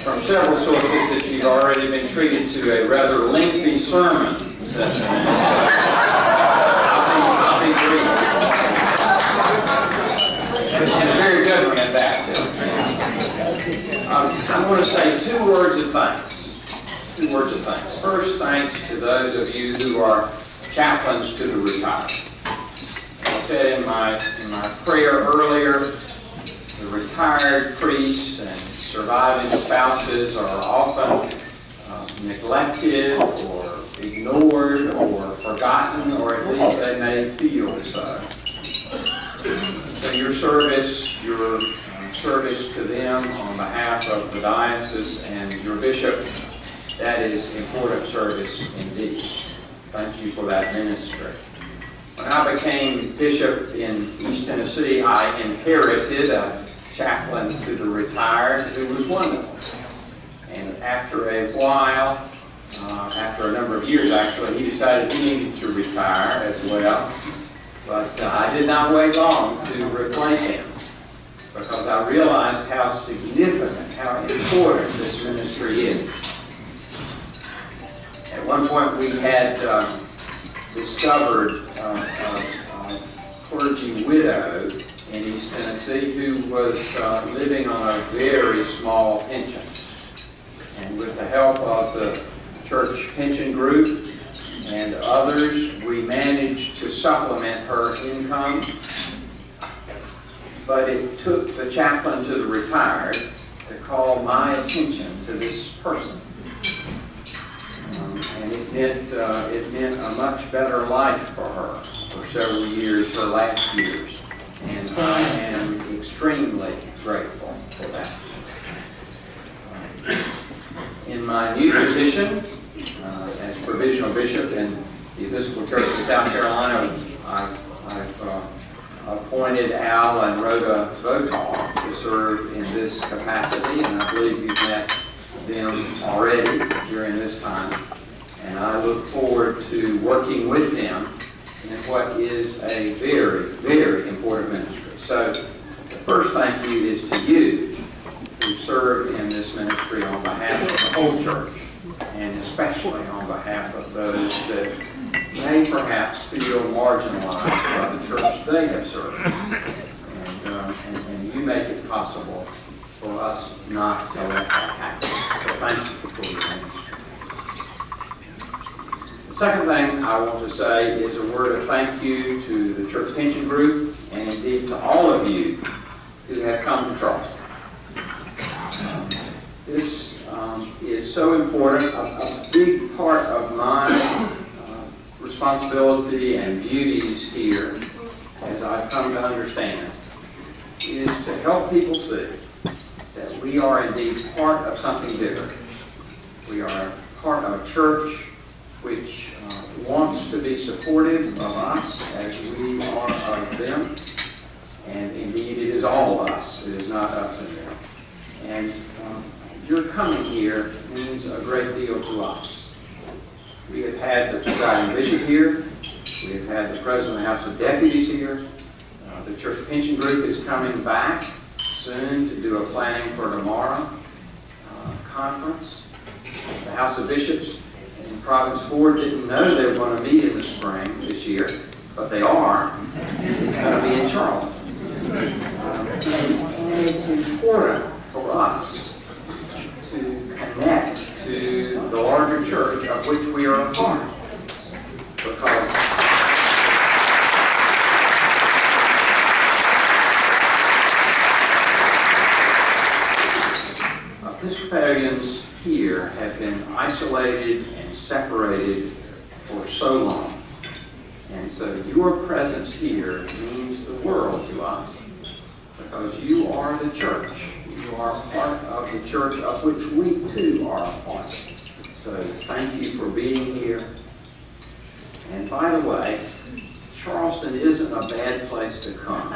from several sources that you've already been treated to a rather lengthy sermon this afternoon. I'll be brief. And a very good one at that. I'm going to say two words of thanks. Two words of thanks. First, thanks to those of you who are chaplains to the retired. As I said in my prayer earlier, the retired priests and surviving spouses are often neglected or ignored or forgotten, or at least they may feel so. So your service to them on behalf of the diocese and your bishop, that is important service indeed. Thank you for that ministry. When I became bishop in East Tennessee, I inherited a chaplain to the retired who was wonderful. And after a while, after a number of years actually, he decided he needed to retire as well. But I did not wait long to replace him, because I realized how significant, how important this ministry is. At one point we had discovered a clergy widow in East Tennessee who was living on a very small pension. And with the help of the church pension group and others, we managed to supplement her income. But it took the chaplain to the retired to call my attention to this person. And it meant a much better life for her for several years, her last years. And I am extremely grateful for that. In my new position as provisional bishop in the Episcopal Church of South Carolina, I've appointed Al and Rhoda Votar to serve in this capacity, and I believe you've met them already during this time. And I look forward to working with them in what is a very, very important ministry. So the first thank you is to you who serve in this ministry on behalf of the whole church, and especially on behalf of those that may perhaps feel marginalized by the church they have served. And you make it possible for us not to let that happen. So thank you for your ministry. The second thing I want to say is a word of thank you to the church pension group, and indeed to all of you who have come to Charleston. This is so important. A big part of my responsibility and duties here, as I've come to understand, is to help people see that we are indeed part of something bigger. We are part of a church which wants to be supportive of us as we are of them. And indeed, it is all us. It is not us and them. And your coming here means a great deal to us. We have had the presiding bishop here. We have had the president of the House of Deputies here. The church pension group is coming back soon to do a planning for tomorrow conference. The House of Bishops in Province 4 didn't know they were going to meet in the spring this year, but they are. It's going to be in Charleston. And it's important for us to connect to the larger church of which we are a part. Because Episcopalians here have been isolated and separated for so long. And so your presence here means the world to us, because you are the church. You are part of the church of which we too are a part. So thank you for being here. And by the way, Charleston isn't a bad place to come.